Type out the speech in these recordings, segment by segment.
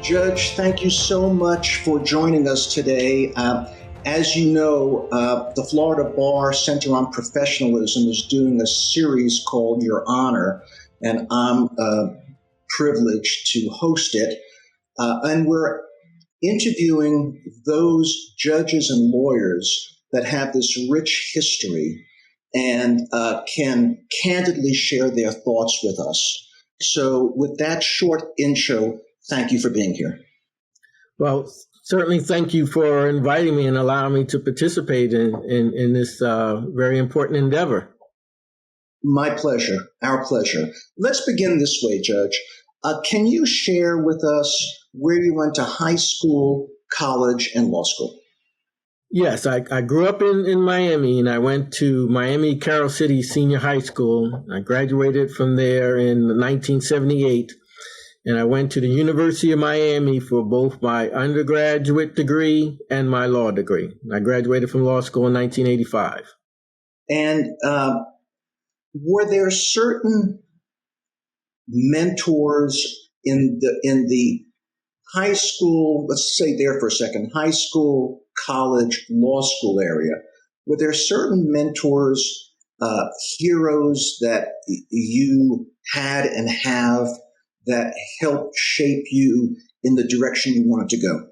Judge, thank you so much for joining us today. As you know, the Florida Bar Center on Professionalism is doing a series called Your Honor, and I'm privileged to host it. And we're interviewing those judges and lawyers that have this rich history and can candidly share their thoughts with us. So with that short intro, thank you for being here. Well, certainly thank you for inviting me and allowing me to participate in this very important endeavor. My pleasure. Our pleasure. Let's begin this way, Judge. Can you share with us where you went to high school, college, and law school? Yes, I grew up in Miami, and I went to Miami Carroll City Senior High School. I graduated from there in 1978, and I went to the University of Miami for both my undergraduate degree and my law degree. I graduated from law school in 1985. And were there certain mentors in the high school, let's say there for a second, high school, college, law school area? Were there certain mentors, heroes that you had and have that helped shape you in the direction you wanted to go?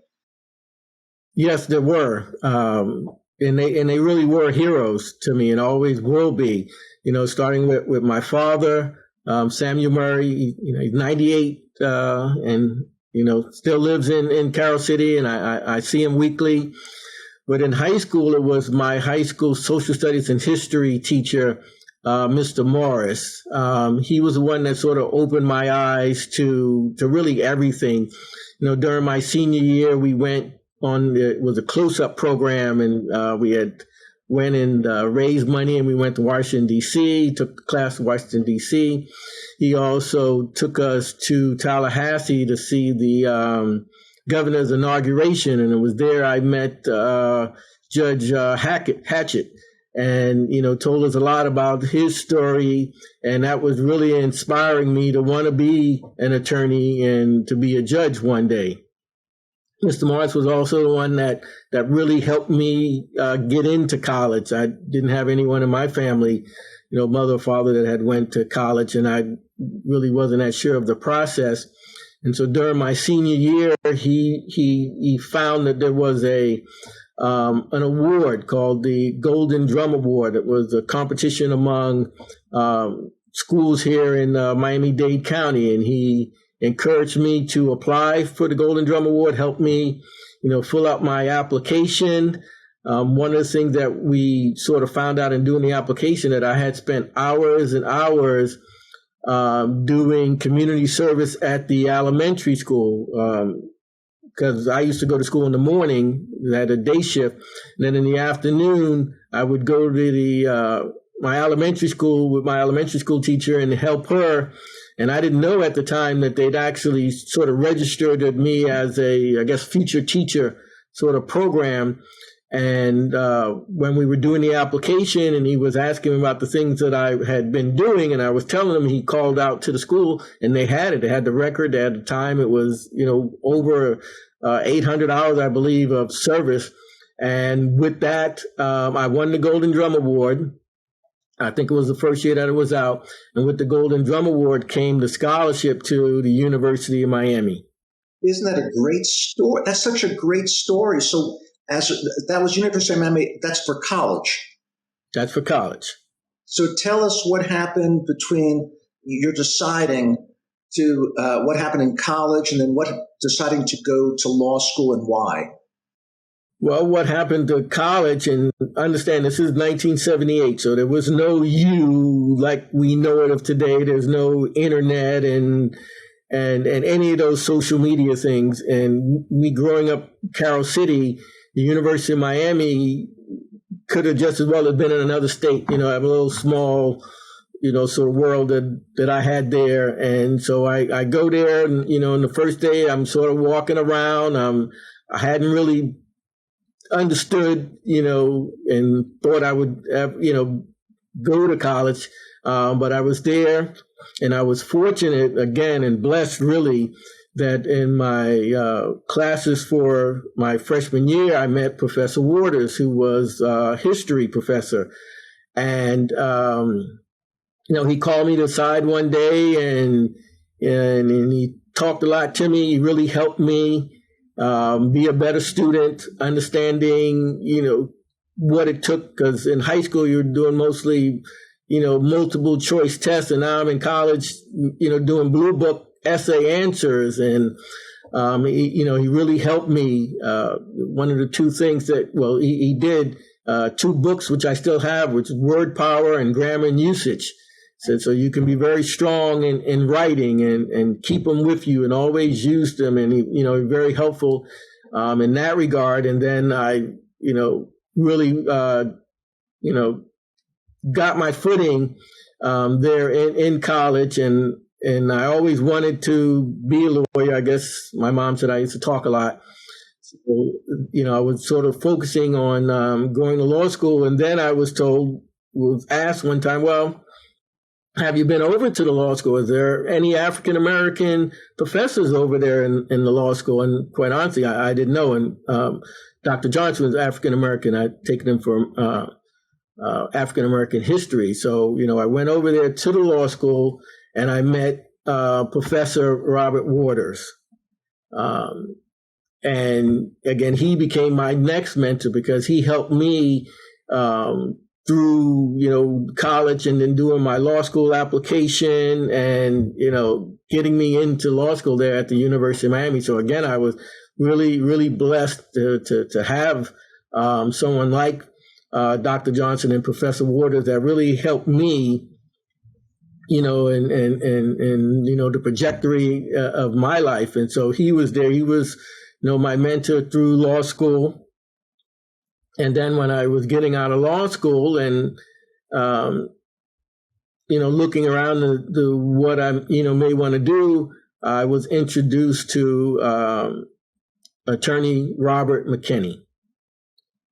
Yes, there were. And they really were heroes to me and always will be, starting with my father, Samuel Murray. He's 98 and, still lives in Carroll City, and I see him weekly. But in high school, it was my high school social studies and history teacher, Mr. Morris. He was the one that sort of opened my eyes to really everything. During my senior year, we went on, it was a close-up program, and we went and raised money, and we went to Washington, D.C., took the class to Washington, D.C. He also took us to Tallahassee to see the governor's inauguration, and it was there I met Judge Hatchett, and told us a lot about his story, and that was really inspiring me to want to be an attorney and to be a judge one day. Mr. Morris was also the one that really helped me get into college. I didn't have anyone in my family, mother or father that had went to college, and I really wasn't that sure of the process. And so during my senior year, he found that there was an award called the Golden Drum Award. It was a competition among schools here in Miami-Dade County, and he encouraged me to apply for the Golden Drum Award, helped me, fill out my application. One of the things that we sort of found out in doing the application, that I had spent hours and hours doing community service at the elementary school, because I used to go to school in the morning, at a day shift, and then in the afternoon I would go to my elementary school with my elementary school teacher and help her. And I didn't know at the time that they'd actually sort of registered me as future teacher sort of program. And when we were doing the application and he was asking me about the things that I had been doing, and I was telling him, he called out to the school and they had it. They had the record. At the time, it was, over 800 hours, I believe, of service. And with that, I won the Golden Drum Award. I think it was the first year that it was out. And with the Golden Drum Award came the scholarship to the University of Miami. Isn't that a great story? That's such a great story. So that was University of Miami, that's for college. That's for college. So tell us what happened between you're deciding to what happened in college and then deciding to go to law school and why. Well, what happened to college, and understand this is 1978, so there was no you like we know it of today. There's no internet and any of those social media things. And me growing up Carroll City, the University of Miami could have just as well have been in another state, a little small, sort of world that I had there. And so I go there and, in the first day I'm sort of walking around. I hadn't really understood, and thought I would, go to college. But I was there and I was fortunate again and blessed really that in my classes for my freshman year, I met Professor Waters, who was a history professor. And, he called me to the side one day and he talked a lot to me. He really helped me be a better student, understanding, what it took. Because in high school, you're doing mostly, multiple choice tests. And now I'm in college, doing blue book essay answers. And, he really helped me. One of the two things he did 2 books, which I still have, which is Word Power and Grammar and Usage. So you can be very strong in writing and keep them with you and always use them. And, very helpful in that regard. And then I, really, got my footing there in college. And I always wanted to be a lawyer. I guess my mom said I used to talk a lot. So, I was sort of focusing on going to law school. And then I was asked one time, well, have you been over to the law school? Is there any African-American professors over there in the law school? And quite honestly, I didn't know. And Dr. Johnson was African-American. I'd taken him for African-American history. So, I went over there to the law school and I met Professor Robert Waters. And again, he became my next mentor because he helped me through, college and then doing my law school application and, getting me into law school there at the University of Miami. So again, I was really, really blessed to have someone like Dr. Johnson and Professor Waters that really helped me, and the trajectory of my life. And so he was there. He was, my mentor through law school. And then when I was getting out of law school and, looking around the what I, may want to do, I was introduced to attorney Robert McKinney.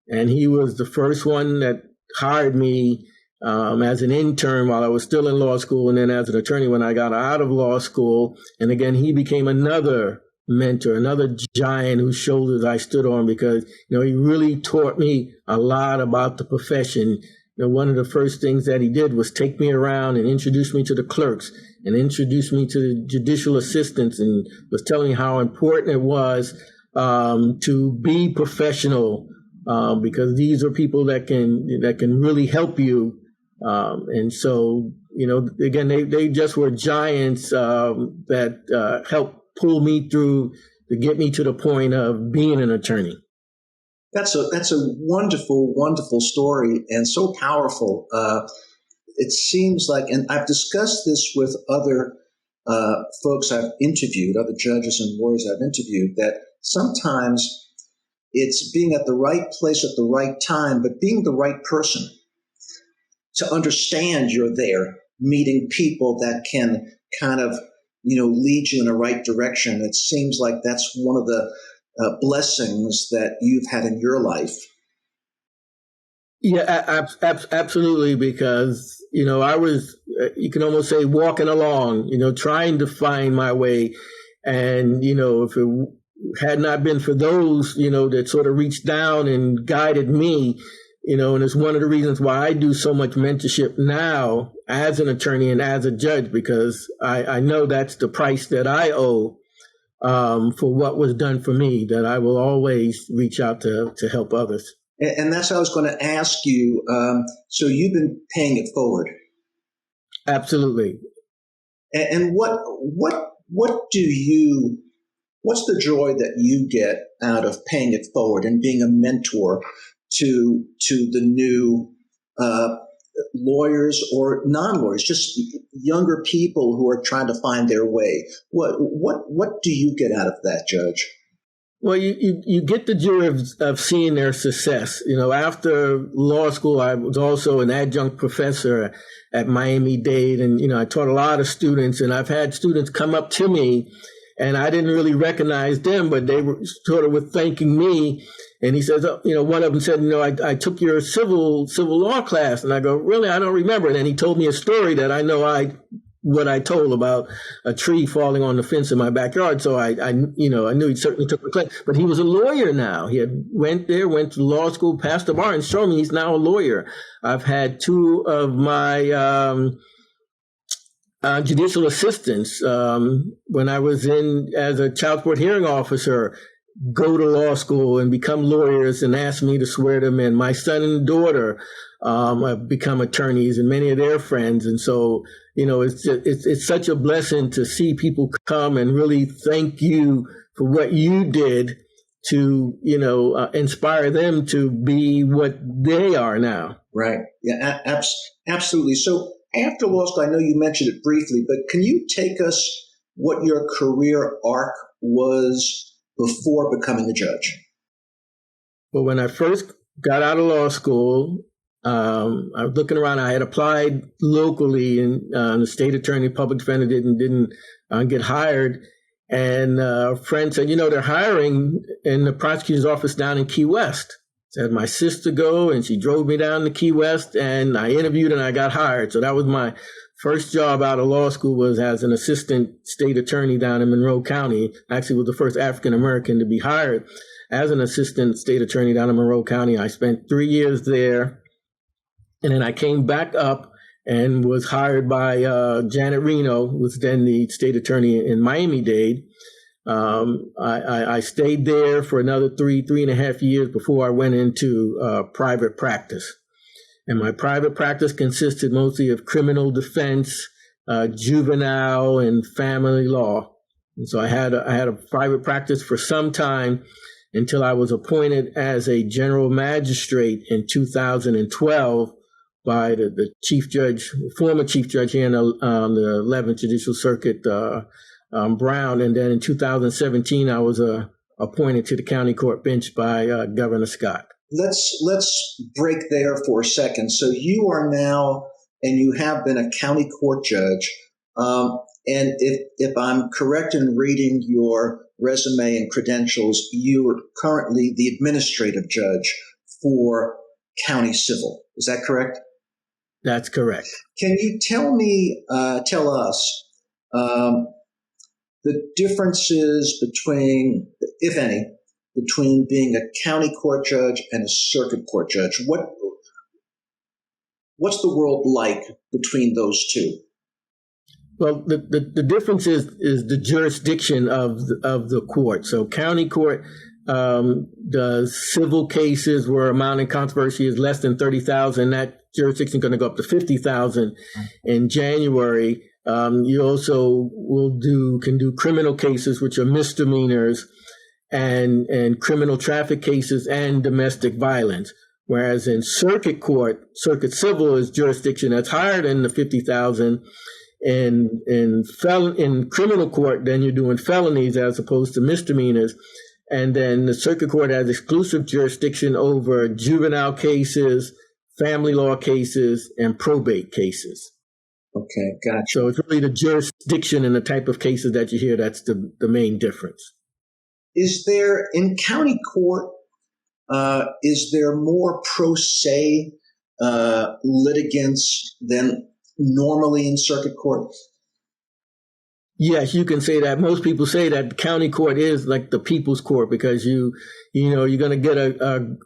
And he was the first one that hired me as an intern while I was still in law school, and then as an attorney when I got out of law school. And again, he became another mentor, another giant whose shoulders I stood on because, he really taught me a lot about the profession. One of the first things that he did was take me around and introduce me to the clerks and introduce me to the judicial assistants and was telling me how important it was to be professional because these are people that can really help you. And so, again, they just were giants that helped pull me through to get me to the point of being an attorney. That's a wonderful, wonderful story and so powerful. It seems like, and I've discussed this with other folks I've interviewed, other judges and lawyers I've interviewed, that sometimes it's being at the right place at the right time, but being the right person to understand you're there, meeting people that can kind of lead you in the right direction. It seems like that's one of the blessings that you've had in your life. Yeah, absolutely. Because, I was, you can almost say walking along, trying to find my way. And, if it had not been for those, that sort of reached down and guided me, and it's one of the reasons why I do so much mentorship now as an attorney and as a judge, because I know that's the price that I owe for what was done for me, that I will always reach out to help others. And that's what I was going to ask you. So you've been paying it forward. Absolutely. And what's the joy that you get out of paying it forward and being a mentor to the new lawyers or non-lawyers, just younger people who are trying to find their way? What do you get out of that, Judge? Well, you get the joy of seeing their success. After law school, I was also an adjunct professor at Miami-Dade, and I taught a lot of students, and I've had students come up to me, and I didn't really recognize them, but they were sort of were thanking me. And he says, one of them said, I took your civil law class. And I go, really? I don't remember. And then he told me a story that I know I what I told about a tree falling on the fence in my backyard. So I knew he certainly took the claim. But he was a lawyer now. He had went to law school, passed the bar, and showed me he's now a lawyer. I've had two of my judicial assistants when I was in as a child support hearing officer go to law school and become lawyers and ask me to swear them in. My son and daughter have become attorneys, and many of their friends. And so, it's such a blessing to see people come and really thank you for what you did to, inspire them to be what they are now. Right. Yeah, absolutely. So after law school, I know you mentioned it briefly, but can you take us what your career arc was before becoming a judge? Well, when I first got out of law school, I was looking around. I had applied locally, and the state attorney, public defender didn't get hired. And a friend said, they're hiring in the prosecutor's office down in Key West. So I had my sister go, and she drove me down to Key West, and I interviewed and I got hired. So that was my first job out of law school, was as an assistant state attorney down in Monroe County. Actually was the first African American to be hired as an assistant state attorney down in Monroe County. I spent 3 years there. And then I came back up and was hired by Janet Reno, who was then the state attorney in Miami-Dade. I stayed there for another three and a half years before I went into private practice. And my private practice consisted mostly of criminal defense, juvenile, and family law. And so I had a private practice for some time until I was appointed as a general magistrate in 2012 by the former chief judge here in the 11th Judicial Circuit, Brown. And then in 2017, I was appointed to the county court bench by Governor Scott. Let's break there for a second. So you are now, and you have been, a county court judge. And if I'm correct in reading your resume and credentials, you are currently the administrative judge for county civil. Is that correct? That's correct. Can you tell us the differences between, if any, between being a county court judge and a circuit court judge? What's the world like between those two? Well, the difference is the jurisdiction of the court. So county court does civil cases where amount in controversy is less than $30,000. That jurisdiction is going to go up to $50,000 in January. You also can do criminal cases, which are misdemeanors, and criminal traffic cases and domestic violence. Whereas in circuit court, circuit civil is jurisdiction that's higher than the $50,000. In criminal court, then you're doing felonies as opposed to misdemeanors. And then the circuit court has exclusive jurisdiction over juvenile cases, family law cases, and probate cases. Okay, gotcha. So it's really the jurisdiction and the type of cases that you hear that's the main difference. Is there, in county court, is there more pro se litigants than normally in circuit court? Yes, you can say that. Most people say that the county court is like the people's court because you're going to get a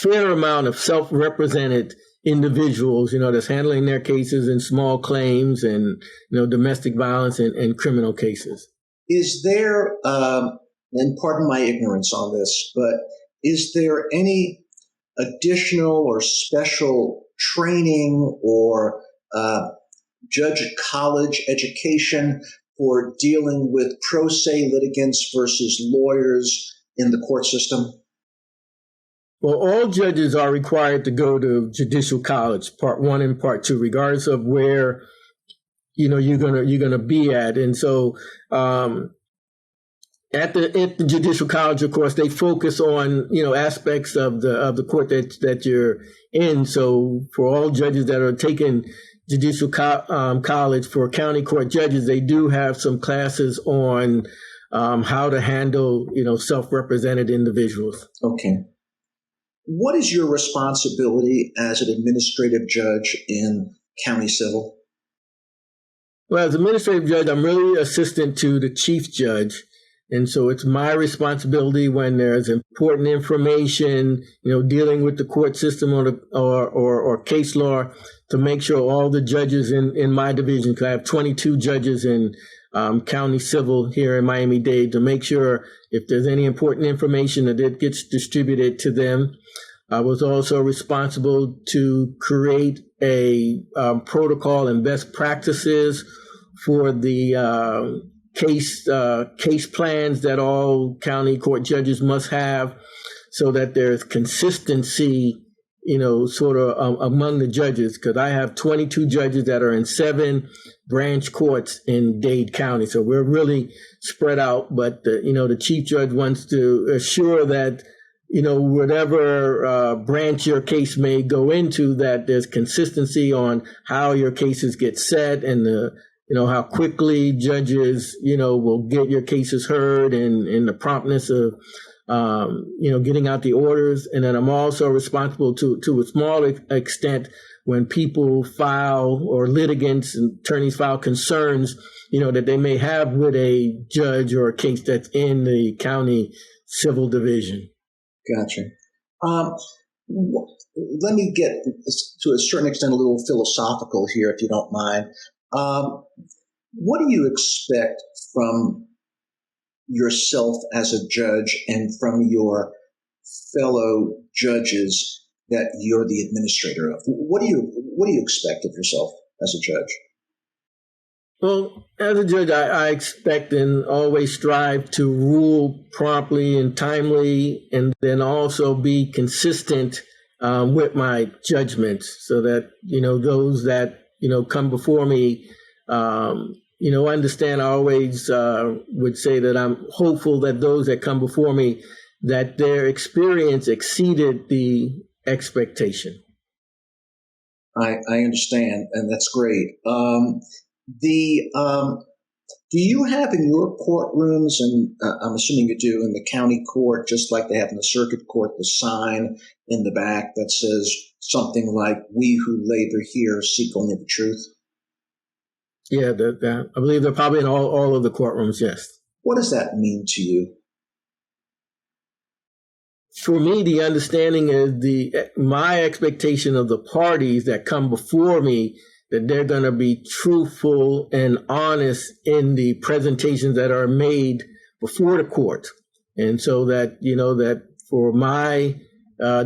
fair amount of self-represented individuals, that's handling their cases in small claims and, domestic violence and criminal cases. Is there, and pardon my ignorance on this, but is there any additional or special training or judge college education for dealing with pro se litigants versus lawyers in the court system? Well, all judges are required to go to judicial college, part 1 and part 2, regardless of where you're gonna be at. And so at the judicial college, of course, they focus on aspects of the court that you're in. So for all judges that are taking judicial college for county court judges, they do have some classes on how to handle self-represented individuals. Okay. What is your responsibility as an administrative judge in county civil? Well, as administrative judge, I'm really assistant to the chief judge. And so it's my responsibility when there's important information, dealing with the court system or case law, to make sure all the judges in my division, because I have 22 judges in county civil here in Miami-Dade, to make sure if there's any important information that it gets distributed to them. I was also responsible to create a protocol and best practices for the case plans that all county court judges must have, so that there's consistency, sort of among the judges, because I have 22 judges that are in 7 branch courts in Dade County. So we're really spread out, but the chief judge wants to assure that, whatever branch your case may go into, that there's consistency on how your cases get set, and how quickly judges, will get your cases heard, and the promptness of, getting out the orders. And then I'm also responsible to a small extent when people file, or litigants and attorneys file concerns, that they may have with a judge or a case that's in the county civil division. Gotcha. Let me get, to a certain extent, a little philosophical here, if you don't mind. What do you expect from yourself as a judge and from your fellow judges that you're the administrator of? What do you expect of yourself as a judge? Well, as a judge, I expect and always strive to rule promptly and timely, and then also be consistent with my judgments, so that, those that, come before me, understand. I always would say that I'm hopeful that those that come before me, that their experience exceeded the expectation. I understand, and that's great. Do you have in your courtrooms, and I'm assuming you do in the county court, just like they have in the circuit court, the sign in the back that says something like, "We who labor here seek only the truth"? Yeah, I believe they're probably in all of the courtrooms, yes. What does that mean to you? For me, the understanding is my expectation of the parties that come before me, that they're going to be truthful and honest in the presentations that are made before the court. And so that, that for my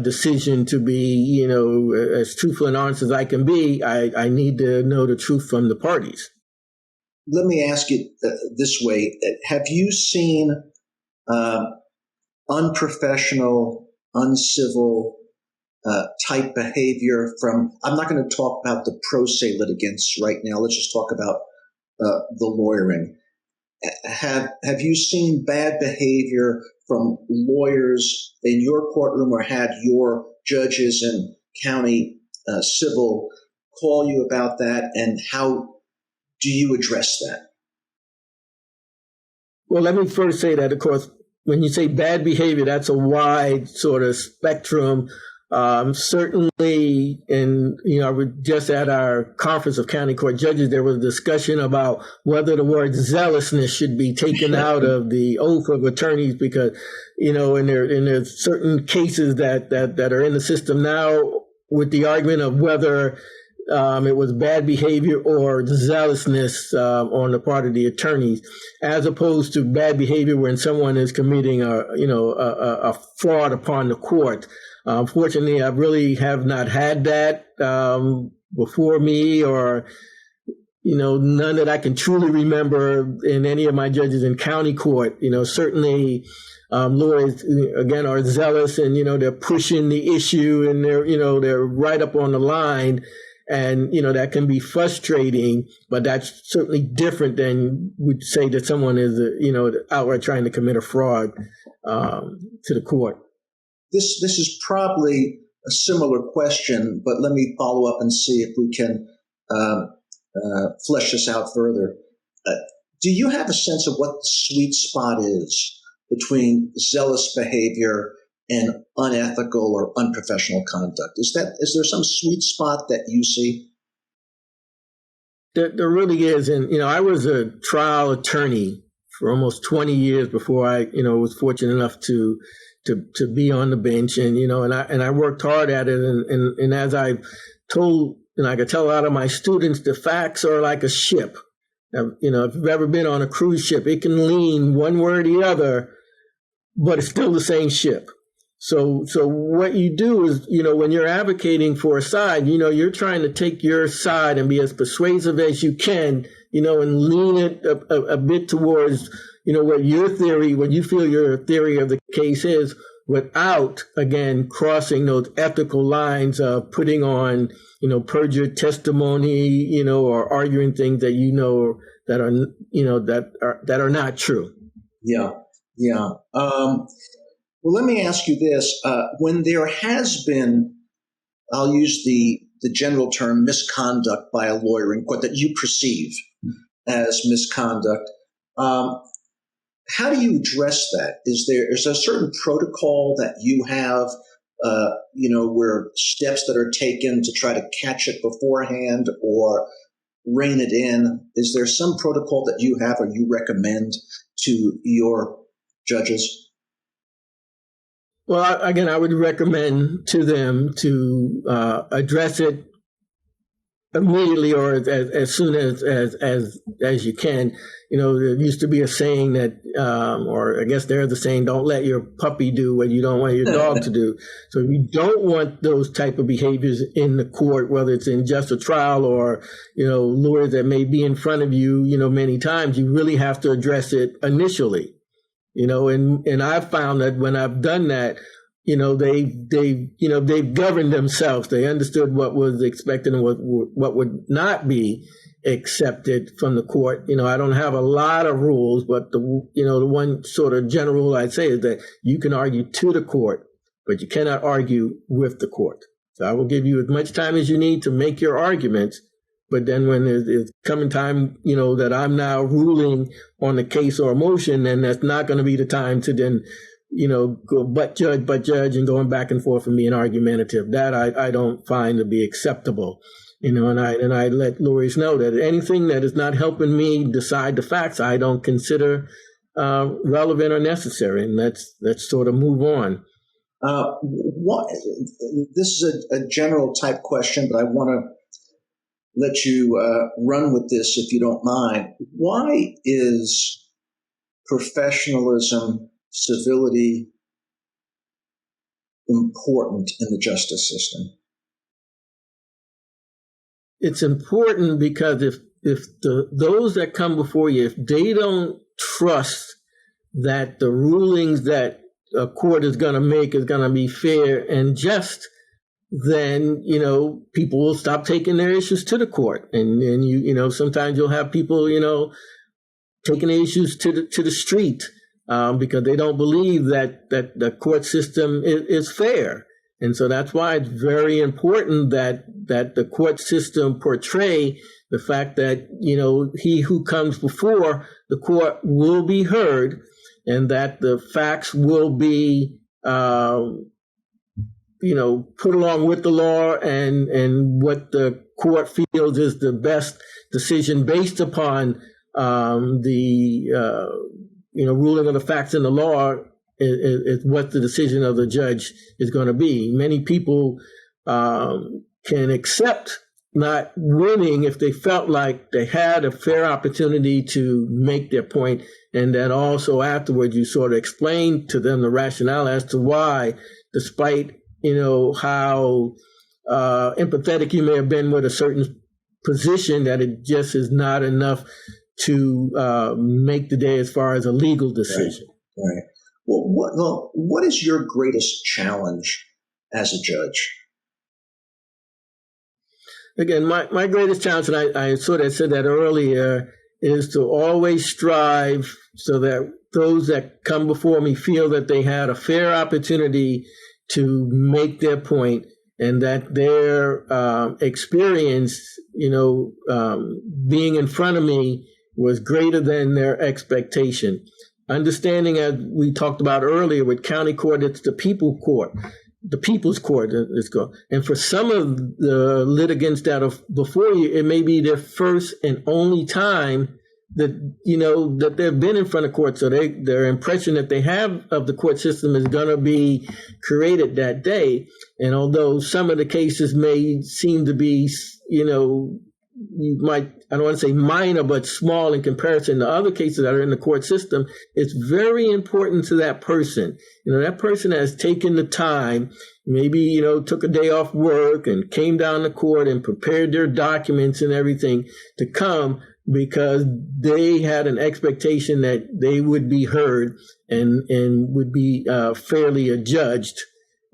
decision to be, as truthful and honest as I can be, I need to know the truth from the parties. Let me ask you this way. Have you seen unprofessional, uncivil type behavior from, I'm not going to talk about the pro se litigants right now. Let's just talk about the lawyering. Have you seen bad behavior from lawyers in your courtroom, or had your judges in county civil call you about that? And how do you address that? Well, let me first say that, of course, when you say bad behavior, that's a wide sort of spectrum. Certainly, I was just at our conference of county court judges, there was a discussion about whether the word zealousness should be taken out of the oath of attorneys, because, and there's certain cases that are in the system now with the argument of whether it was bad behavior or zealousness on the part of the attorneys, as opposed to bad behavior when someone is committing a fraud upon the court. Fortunately, I really have not had that before me, or, none that I can truly remember in any of my judges in county court. Certainly lawyers, again, are zealous, and, they're pushing the issue, and they're right up on the line. And, that can be frustrating, but that's certainly different than we'd say that someone is, outright trying to commit a fraud to the court. This is probably a similar question, but let me follow up and see if we can flesh this out further. Do you have a sense of what the sweet spot is between zealous behavior and unethical or unprofessional conduct? Is there some sweet spot that you see? There really is. And, I was a trial attorney for almost 20 years before I, was fortunate enough to be on the bench. And, and I worked hard at it. And as I've told, and I could tell a lot of my students, the facts are like a ship. If you've ever been on a cruise ship, it can lean one way or the other, but it's still the same ship. So what you do is, when you're advocating for a side, you're trying to take your side and be as persuasive as you can, and lean it a bit towards, what you feel your theory of the case is, without, again, crossing those ethical lines of putting on, perjured testimony, or arguing things that that are that are not true. Yeah. Well, let me ask you this. When there has been, I'll use the general term misconduct by a lawyer in court that you perceive as misconduct, how do you address that? Is there a certain protocol that you have, where steps that are taken to try to catch it beforehand or rein it in? Is there some protocol that you have or you recommend to your judges? Well, again, I would recommend to them to address it immediately or as soon as you can. There used to be a saying that, or I guess there's a saying, don't let your puppy do what you don't want your dog to do. So you don't want those type of behaviors in the court, whether it's in just a trial or, lawyers that may be in front of you, many times. You really have to address it initially. And I've found that when I've done that, they've governed themselves. They understood what was expected and what would not be accepted from the court. I don't have a lot of rules, but the one sort of general rule I'd say is that you can argue to the court, but you cannot argue with the court. So I will give you as much time as you need to make your arguments. But then when it's coming time, that I'm now ruling on the case or a motion, then that's not going to be the time to then, go but judge and going back and forth and being argumentative. That I don't find to be acceptable. And I let lawyers know that anything that is not helping me decide the facts, I don't consider relevant or necessary. And let's sort of move on. This is a general type question, but I want to let you run with this if you don't mind. Why is professionalism, civility important in the justice system? It's important because if those that come before you, if they don't trust that the rulings that a court is going to make is going to be fair and just, then, people will stop taking their issues to the court. And sometimes you'll have people, taking the issues to the street because they don't believe that the court system is fair. And so that's why it's very important that the court system portray the fact that, he who comes before the court will be heard and that the facts will be put along with the law and what the court feels is the best decision based upon the ruling of the facts in the law is what the decision of the judge is going to be. Many people can accept not winning if they felt like they had a fair opportunity to make their point, and then also afterwards you sort of explain to them the rationale as to why, despite how empathetic you may have been with a certain position, that it just is not enough to make the day as far as a legal decision. Right. Well, what is your greatest challenge as a judge? Again, my greatest challenge, and I sort of said that earlier, is to always strive so that those that come before me feel that they had a fair opportunity to make their point, and that their experience, being in front of me was greater than their expectation. Understanding, as we talked about earlier with county court, it's the people court. the people's court, let's go. And for some of the litigants that are before you, it may be their first and only time that, that they've been in front of court. So their impression that they have of the court system is going to be created that day. And although some of the cases may seem to be, I don't want to say minor, but small in comparison to other cases that are in the court system, it's very important to that person. That person has taken the time, maybe, took a day off work and came down to court and prepared their documents and everything to come because they had an expectation that they would be heard and would be fairly adjudged.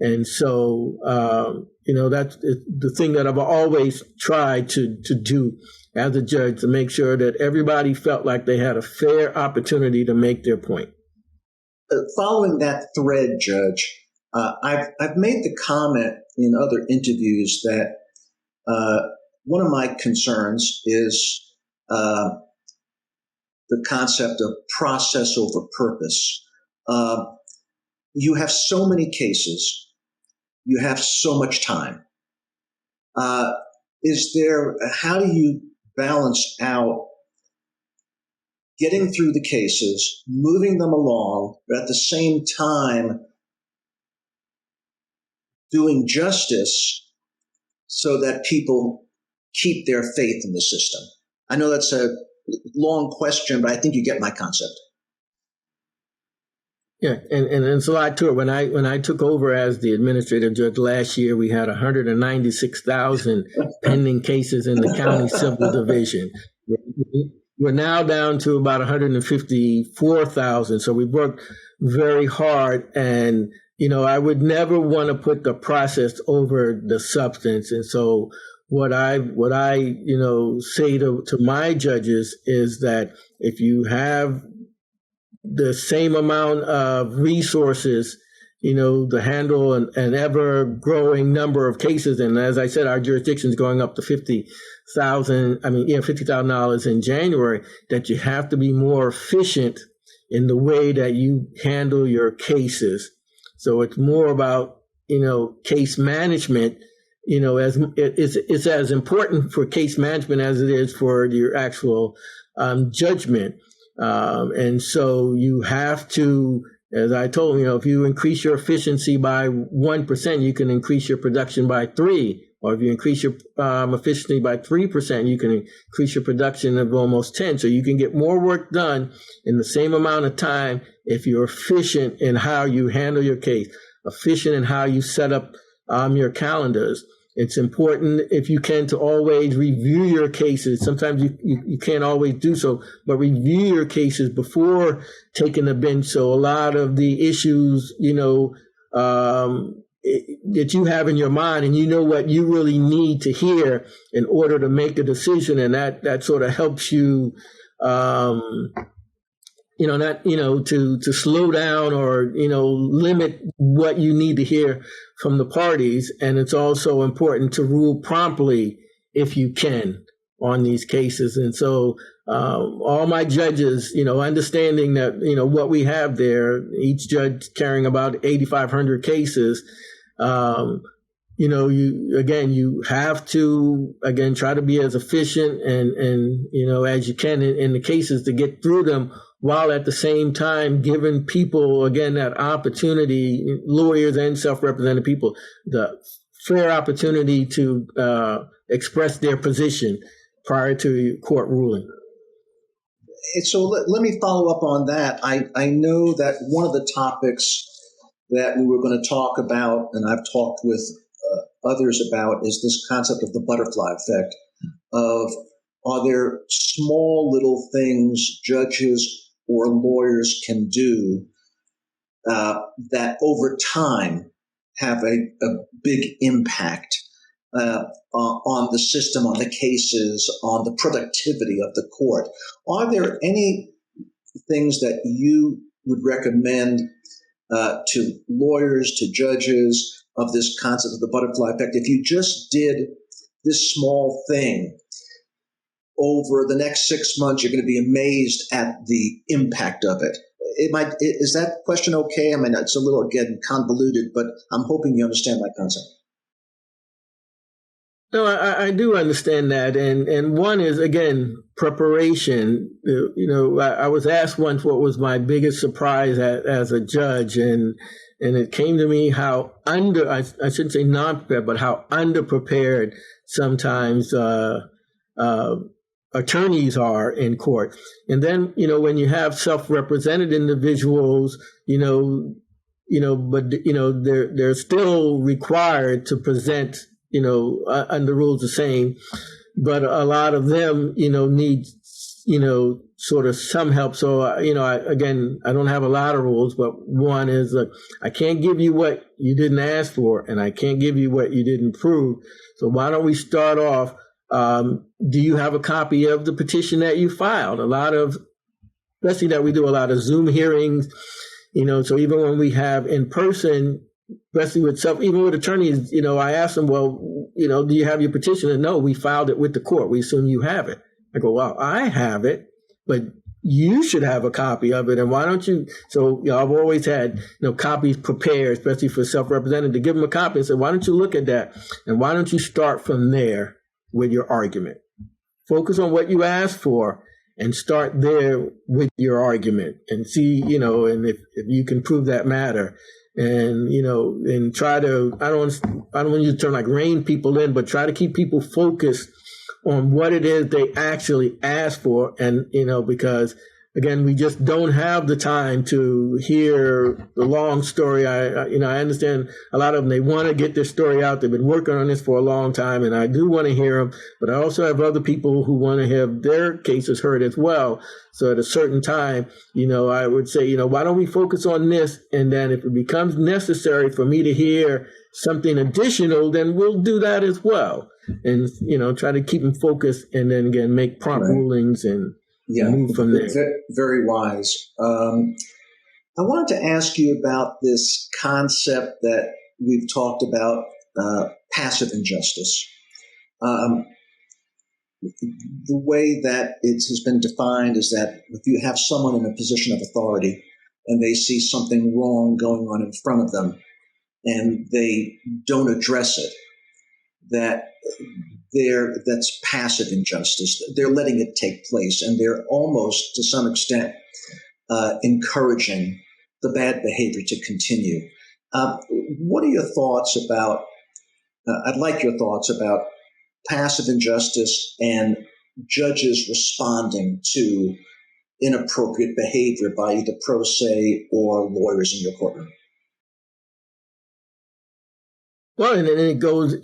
And so, that's the thing that I've always tried to do as a judge, to make sure that everybody felt like they had a fair opportunity to make their point. Following that thread, Judge, I've made the comment in other interviews that one of my concerns is the concept of process over purpose. You have so many cases. You have so much time. How do you balance out getting through the cases, moving them along, but at the same time doing justice so that people keep their faith in the system? I know that's a long question, but I think you get my concept. Yeah, and it's a lot to it. When I took over as the administrative judge last year, we had 196,000 pending cases in the county civil division. We're now down to about 154,000. So we worked very hard, and I would never want to put the process over the substance. And so what I say to my judges is that if you have the same amount of resources, to handle an ever-growing number of cases. And as I said, our jurisdiction is going up to $50,000 in January, that you have to be more efficient in the way that you handle your cases. So it's more about, case management, as it's as important for case management as it is for your actual judgment. And so you have to, as I told you, if you increase your efficiency by 1%, you can increase your production by 3%. Or if you increase your efficiency by 3%, you can increase your production of almost 10%. So you can get more work done in the same amount of time if you're efficient in how you handle your case, efficient in how you set up your calendars. It's important, if you can, to always review your cases. Sometimes you can't always do so, but review your cases before taking the bench. So a lot of the issues, that you have in your mind, and what you really need to hear in order to make a decision, and that sort of helps you, to slow down or, limit what you need to hear from the parties. And it's also important to rule promptly if you can on these cases. And so all my judges, understanding that, what we have there, each judge carrying about 8,500 cases, you have to, try to be as efficient and as you can in the cases to get through them, while at the same time giving people, that opportunity, lawyers and self-represented people, the fair opportunity to express their position prior to court ruling. And so let me follow up on that. I know that one of the topics that we were going to talk about, and I've talked with others about, is this concept of the butterfly effect of, are there small little things judges or lawyers can do that over time have a big impact on the system, on the cases, on the productivity of the court? Are there any things that you would recommend to lawyers, to judges, of this concept of the butterfly effect? If you just did this small thing over the next 6 months, you're going to be amazed at the impact of it. is that question okay? I mean, it's a little, again, convoluted, but I'm hoping you understand my concept. No, I do understand that. And one is, again, preparation. I was asked once what was my biggest surprise as a judge, and it came to me how I shouldn't say non-prepared, but how underprepared sometimes attorneys are in court. And then, when you have self-represented individuals, but they're still required to present, under rules the same, but a lot of them, need, sort of some help. So, I don't have a lot of rules, but one is I can't give you what you didn't ask for, and I can't give you what you didn't prove. So why don't we start off? Do you have a copy of the petition that you filed? Especially that we do a lot of Zoom hearings, so even when we have in person, especially even with attorneys, I ask them, well, do you have your petition? And no, we filed it with the court. We assume you have it. I go, well, I have it, but you should have a copy of it. And why don't you? So, I've always had, copies prepared, especially for self-represented, to give them a copy and say, why don't you look at that? And why don't you start from there with your argument? Focus on what you asked for and start there with your argument and see, and if you can prove that matter. And, and try to, I don't want you to turn like rein people in, but try to keep people focused on what it is they actually ask for. And, because again, we just don't have the time to hear the long story. I understand a lot of them, they want to get their story out. They've been working on this for a long time, and I do want to hear them, but I also have other people who want to have their cases heard as well. So at a certain time, I would say, why don't we focus on this? And then if it becomes necessary for me to hear something additional, then we'll do that as well. And, try to keep them focused, and then again, make prompt rulings and move from there. Very wise. I wanted to ask you about this concept that we've talked about, passive injustice. The way that it has been defined is that if you have someone in a position of authority and they see something wrong going on in front of them and they don't address it, that's passive injustice. They're letting it take place, and they're almost, to some extent, encouraging the bad behavior to continue. What are your thoughts about, I'd like your thoughts about passive injustice and judges responding to inappropriate behavior by either pro se or lawyers in your courtroom? Well, and then it goes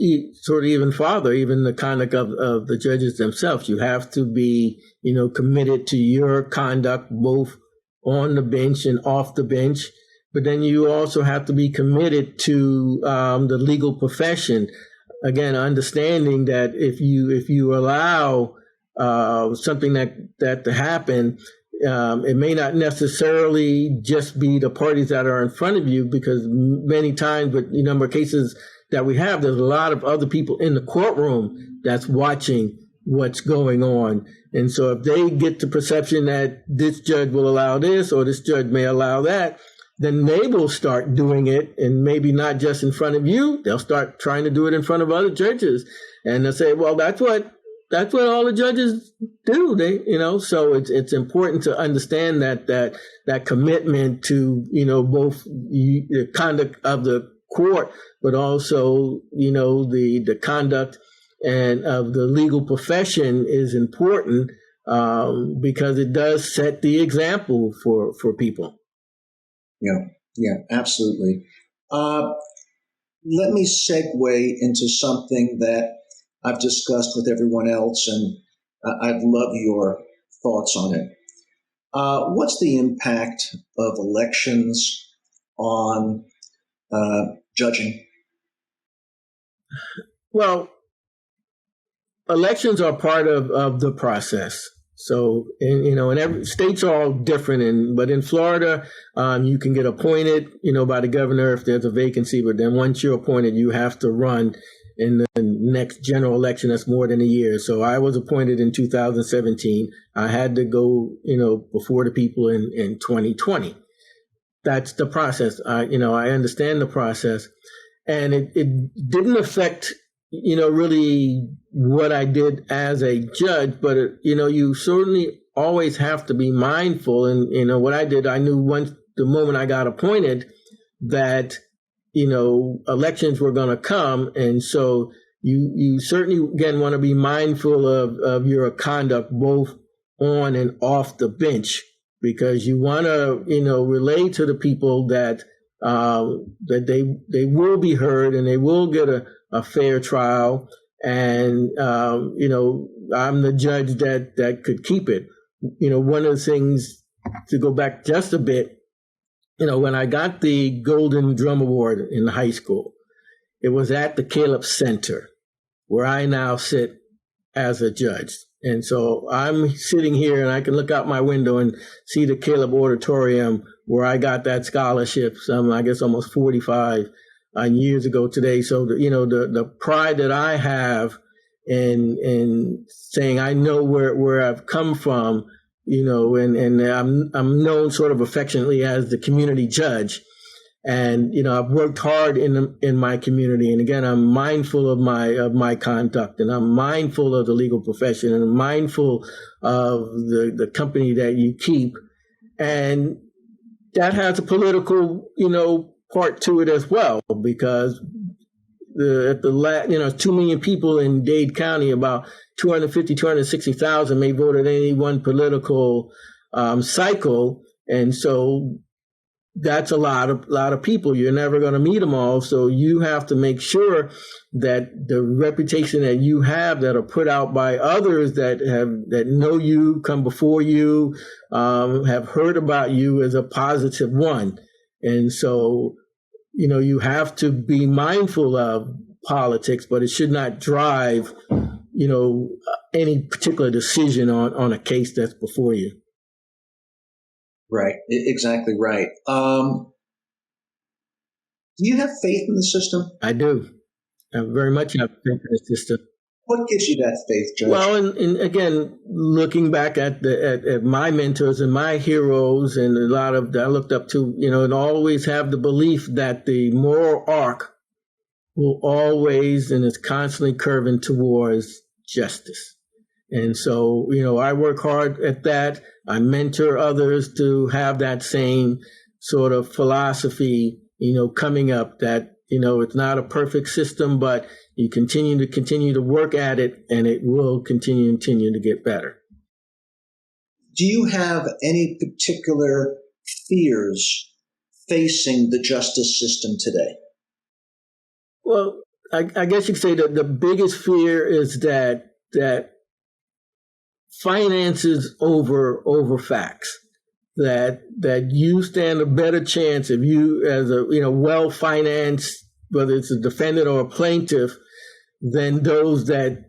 sort of even farther, even the conduct of the judges themselves. You have to be, committed to your conduct, both on the bench and off the bench. But then you also have to be committed to the legal profession. Again, understanding that if you allow something that to happen, it may not necessarily just be the parties that are in front of you, because many times, with the number of cases that we have, there's a lot of other people in the courtroom that's watching what's going on. And so if they get the perception that this judge will allow this or this judge may allow that, then they will start doing it, and maybe not just in front of you. They'll start trying to do it in front of other judges. And they'll say, well, that's what all the judges do. So it's important to understand that commitment to, both the conduct of the court, but also, the conduct and of the legal profession is important, because it does set the example for people. Yeah, absolutely. Let me segue into something that I've discussed with everyone else, and I'd love your thoughts on it. What's the impact of elections on judging? Well, elections are part of the process. So, and every states are all different. But in Florida, you can get appointed, by the governor if there's a vacancy. But then once you're appointed, you have to run. In the next general election that's more than a year. So I was appointed in 2017. I had to go, before the people in 2020. That's the process. I understand the process, and it didn't affect, really what I did as a judge, but you certainly always have to be mindful. And, what I did, I knew once the moment I got appointed that, elections were going to come. And so you certainly, again, want to be mindful of your conduct, both on and off the bench, because you want to, relay to the people that they will be heard and they will get a fair trial. And, I'm the judge that could keep it. One of the things, to go back just a bit, when I got the Golden Drum Award in high school, it was at the Caleb Center, where I now sit as a judge. And so I'm sitting here and I can look out my window and see the Caleb Auditorium where I got that scholarship, I guess almost 45 years ago today. So, the pride that I have in saying I know where I've come from, and I'm known sort of affectionately as the community judge. And, I've worked hard in my community. And again, I'm mindful of my conduct, and I'm mindful of the legal profession, and I'm mindful of the company that you keep. And that has a political, part to it as well, because 2 million people in Dade County, about 260,000 may vote at any one political cycle. And so that's a lot of people. You're never going to meet them all. So you have to make sure that the reputation that you have, that are put out by others that know you, come before you, have heard about you, is a positive one. And so, you have to be mindful of politics, but it should not drive, any particular decision on a case that's before you. Right. Exactly right. Do you have faith in the system? I do. I very much have faith in the system. What gives you that faith, Judge? Well, and again, looking back at my mentors and my heroes, and a lot of that I looked up to, and always have the belief that the moral arc will always and is constantly curving towards justice. And so, I work hard at that. I mentor others to have that same sort of philosophy, coming up, that, it's not a perfect system, but you continue to work at it, and it will continue to get better. Do you have any particular fears facing the justice system today? Well, I guess you could say that the biggest fear is that finances over facts, that you stand a better chance if you, as a well-financed, whether it's a defendant or a plaintiff, than those that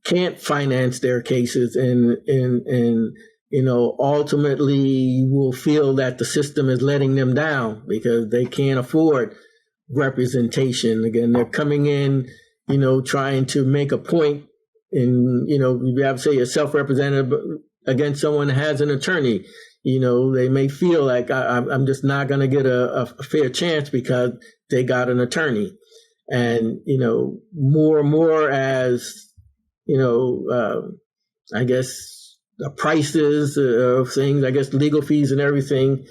can't finance their cases and ultimately will feel that the system is letting them down because they can't afford representation. Again, they're coming in, trying to make a point. And, you have to say a self-representative against someone that has an attorney, they may feel like I'm just not going to get a fair chance because they got an attorney. And, more and more as, I guess the prices of things, I guess legal fees and everything,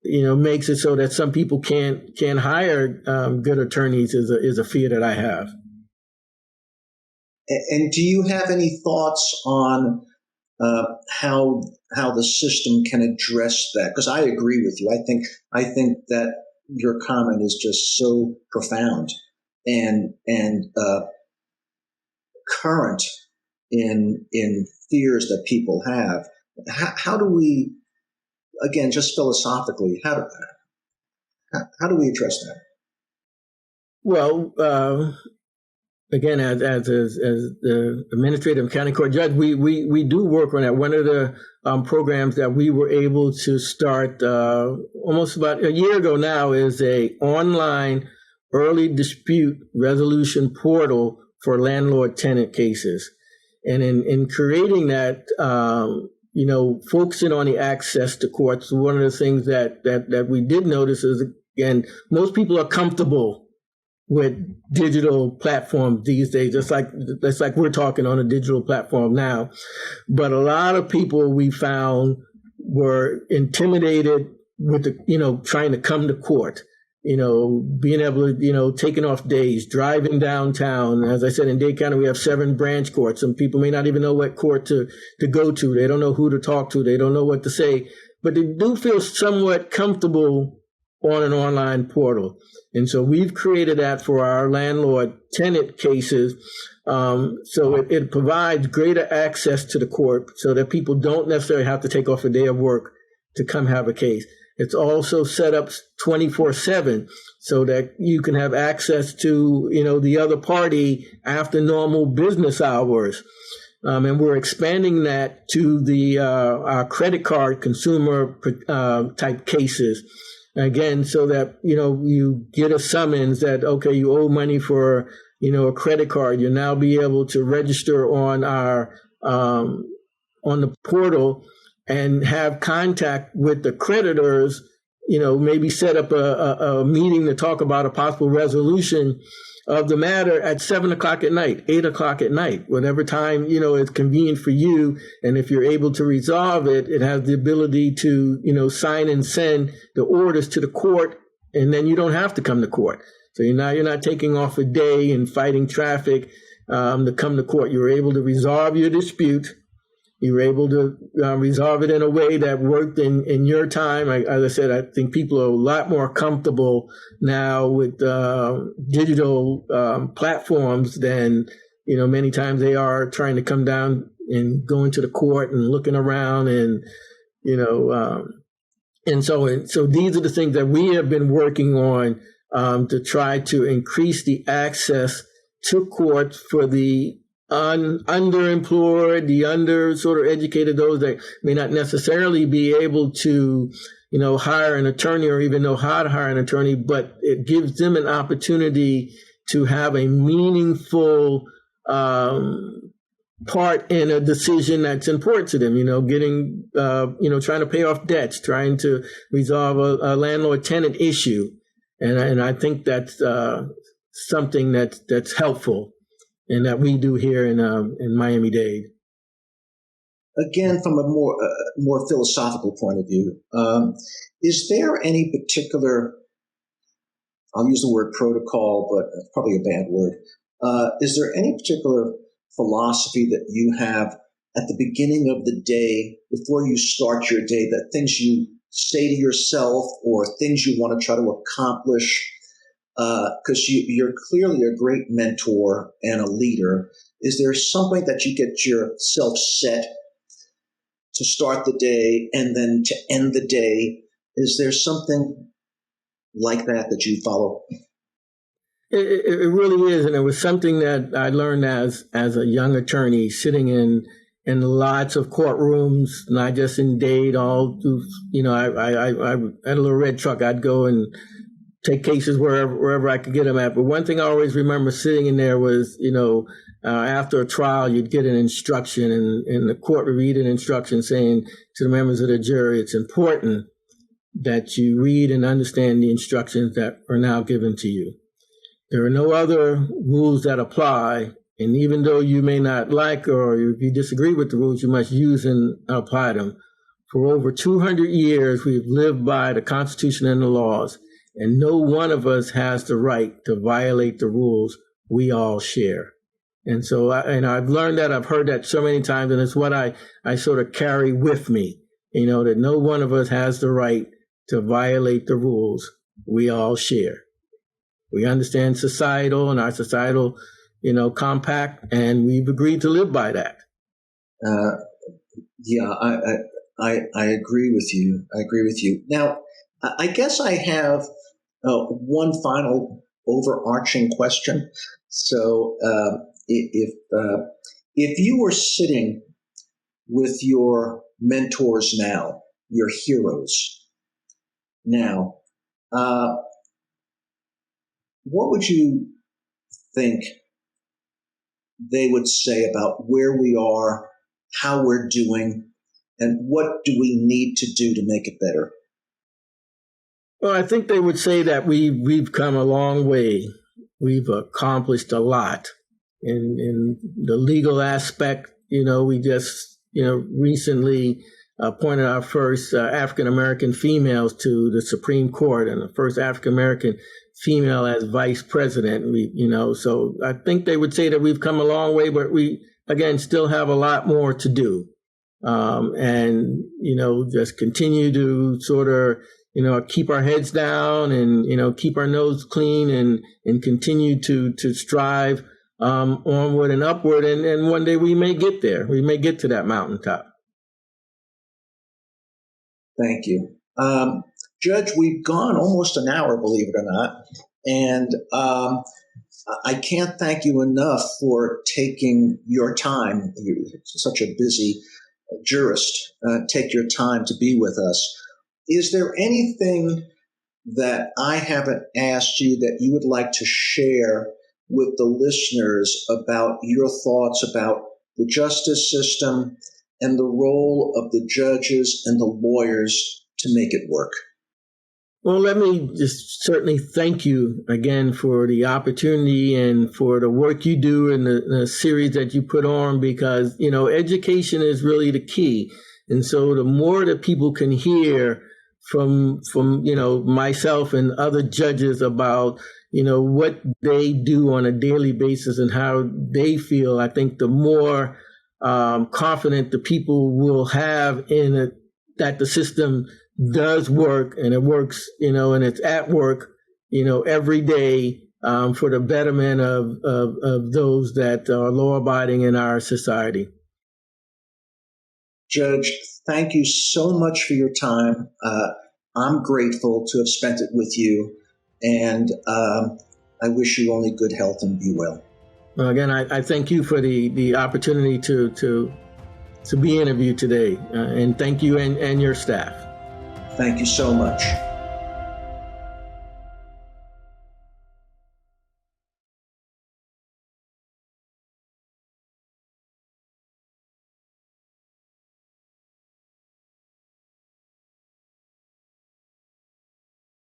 makes it so that some people can't hire good attorneys is a fear that I have. And do you have any thoughts on how the system can address that? Because I agree with you. I think that your comment is just so profound and current in fears that people have. How do we, again, just philosophically, how do we address that? Well, again, as the administrative county court judge, we do work on that. One of the programs that we were able to start almost about a year ago now is a online early dispute resolution portal for landlord-tenant cases. And in creating that, focusing on the access to courts, one of the things that we did notice is, again, most people are comfortable with digital platforms these days, just like we're talking on a digital platform now. But a lot of people we found were intimidated with trying to come to court, being able to, taking off days, driving downtown. As I said, in Dade County, we have 7 branch courts. Some people may not even know what court to go to. They don't know who to talk to. They don't know what to say, but they do feel somewhat comfortable on an online portal. And so we've created that for our landlord-tenant cases. So it provides greater access to the court so that people don't necessarily have to take off a day of work to come have a case. It's also set up 24/7 so that you can have access to, the other party after normal business hours. And we're expanding that to our credit card consumer type cases. Again, so that, you get a summons that, okay, you owe money for, a credit card. You'll now be able to register on on the portal and have contact with the creditors, maybe set up a meeting to talk about a possible resolution of the matter at 7 o'clock at night, 8 o'clock at night, whatever time, is convenient for you. And if you're able to resolve it, it has the ability to, sign and send the orders to the court, and then you don't have to come to court. So you're not taking off a day and fighting traffic to come to court. You're able to resolve your dispute. You were able to resolve it in a way that worked in your time. As I said, I think people are a lot more comfortable now with digital platforms than, many times they are trying to come down and going to the court and looking around and, so these are the things that we have been working on to try to increase the access to courts for the underemployed, the under sort of educated, those that may not necessarily be able to, hire an attorney or even know how to hire an attorney, but it gives them an opportunity to have a meaningful part in a decision that's important to them, getting, trying to pay off debts, trying to resolve a landlord-tenant issue. And I think that's something that's helpful and that we do here in Miami-Dade. Again, from a more philosophical point of view, is there any particular, I'll use the word protocol, but it's probably a bad word. Is there any particular philosophy that you have at the beginning of the day, before you start your day, that things you say to yourself or things you want to try to accomplish? Because you're clearly a great mentor and a leader. Is there something that you get yourself set to start the day and then to end the day? Is there something like that you follow? It really is, and it was something that I learned as a young attorney, sitting in lots of courtrooms, not just in Dade, all through. I had a little red truck. I'd go and take cases wherever I could get them at. But one thing I always remember sitting in there was, after a trial, you'd get an instruction, and the court would read an instruction saying to the members of the jury, it's important that you read and understand the instructions that are now given to you. There are no other rules that apply, and even though you may not like or if you disagree with the rules, you must use and apply them. For over 200 years, we've lived by the Constitution and the laws, and no one of us has the right to violate the rules we all share. And so I've learned that, I've heard that so many times, and it's what I sort of carry with me, that no one of us has the right to violate the rules we all share. We understand societal and our societal, compact, and we've agreed to live by that. Yeah, I agree with you. I agree with you. Now, I guess I have one final overarching question. So, if you were sitting with your mentors now, your heroes now, what would you think they would say about where we are, how we're doing, and what do we need to do to make it better? Well, I think they would say that we've come a long way. We've accomplished a lot in the legal aspect. We just recently appointed our first African American females to the Supreme Court, and the first African American female as vice president. So I think they would say that we've come a long way, but we again still have a lot more to do, and just continue to sort of keep our heads down and keep our nose clean and continue to strive onward and upward, and one day we may get there. We may get to that mountaintop. Thank you. Judge, we've gone almost an hour, believe it or not, and I can't thank you enough for taking your time. You're such a busy jurist. Take your time to be with us. Is there anything that I haven't asked you that you would like to share with the listeners about your thoughts about the justice system and the role of the judges and the lawyers to make it work? Well, let me just certainly thank you again for the opportunity and for the work you do in the series that you put on, because, education is really the key. And so the more that people can hear from myself and other judges about, what they do on a daily basis and how they feel, I think the more confident the people will have in it, that the system does work, and it works, and it's at work, every day for the betterment of those that are law-abiding in our society. Judge, thank you so much for your time. I'm grateful to have spent it with you, and I wish you only good health and be well. Well, again, I thank you for the opportunity to be interviewed today, and thank you and your staff. Thank you so much.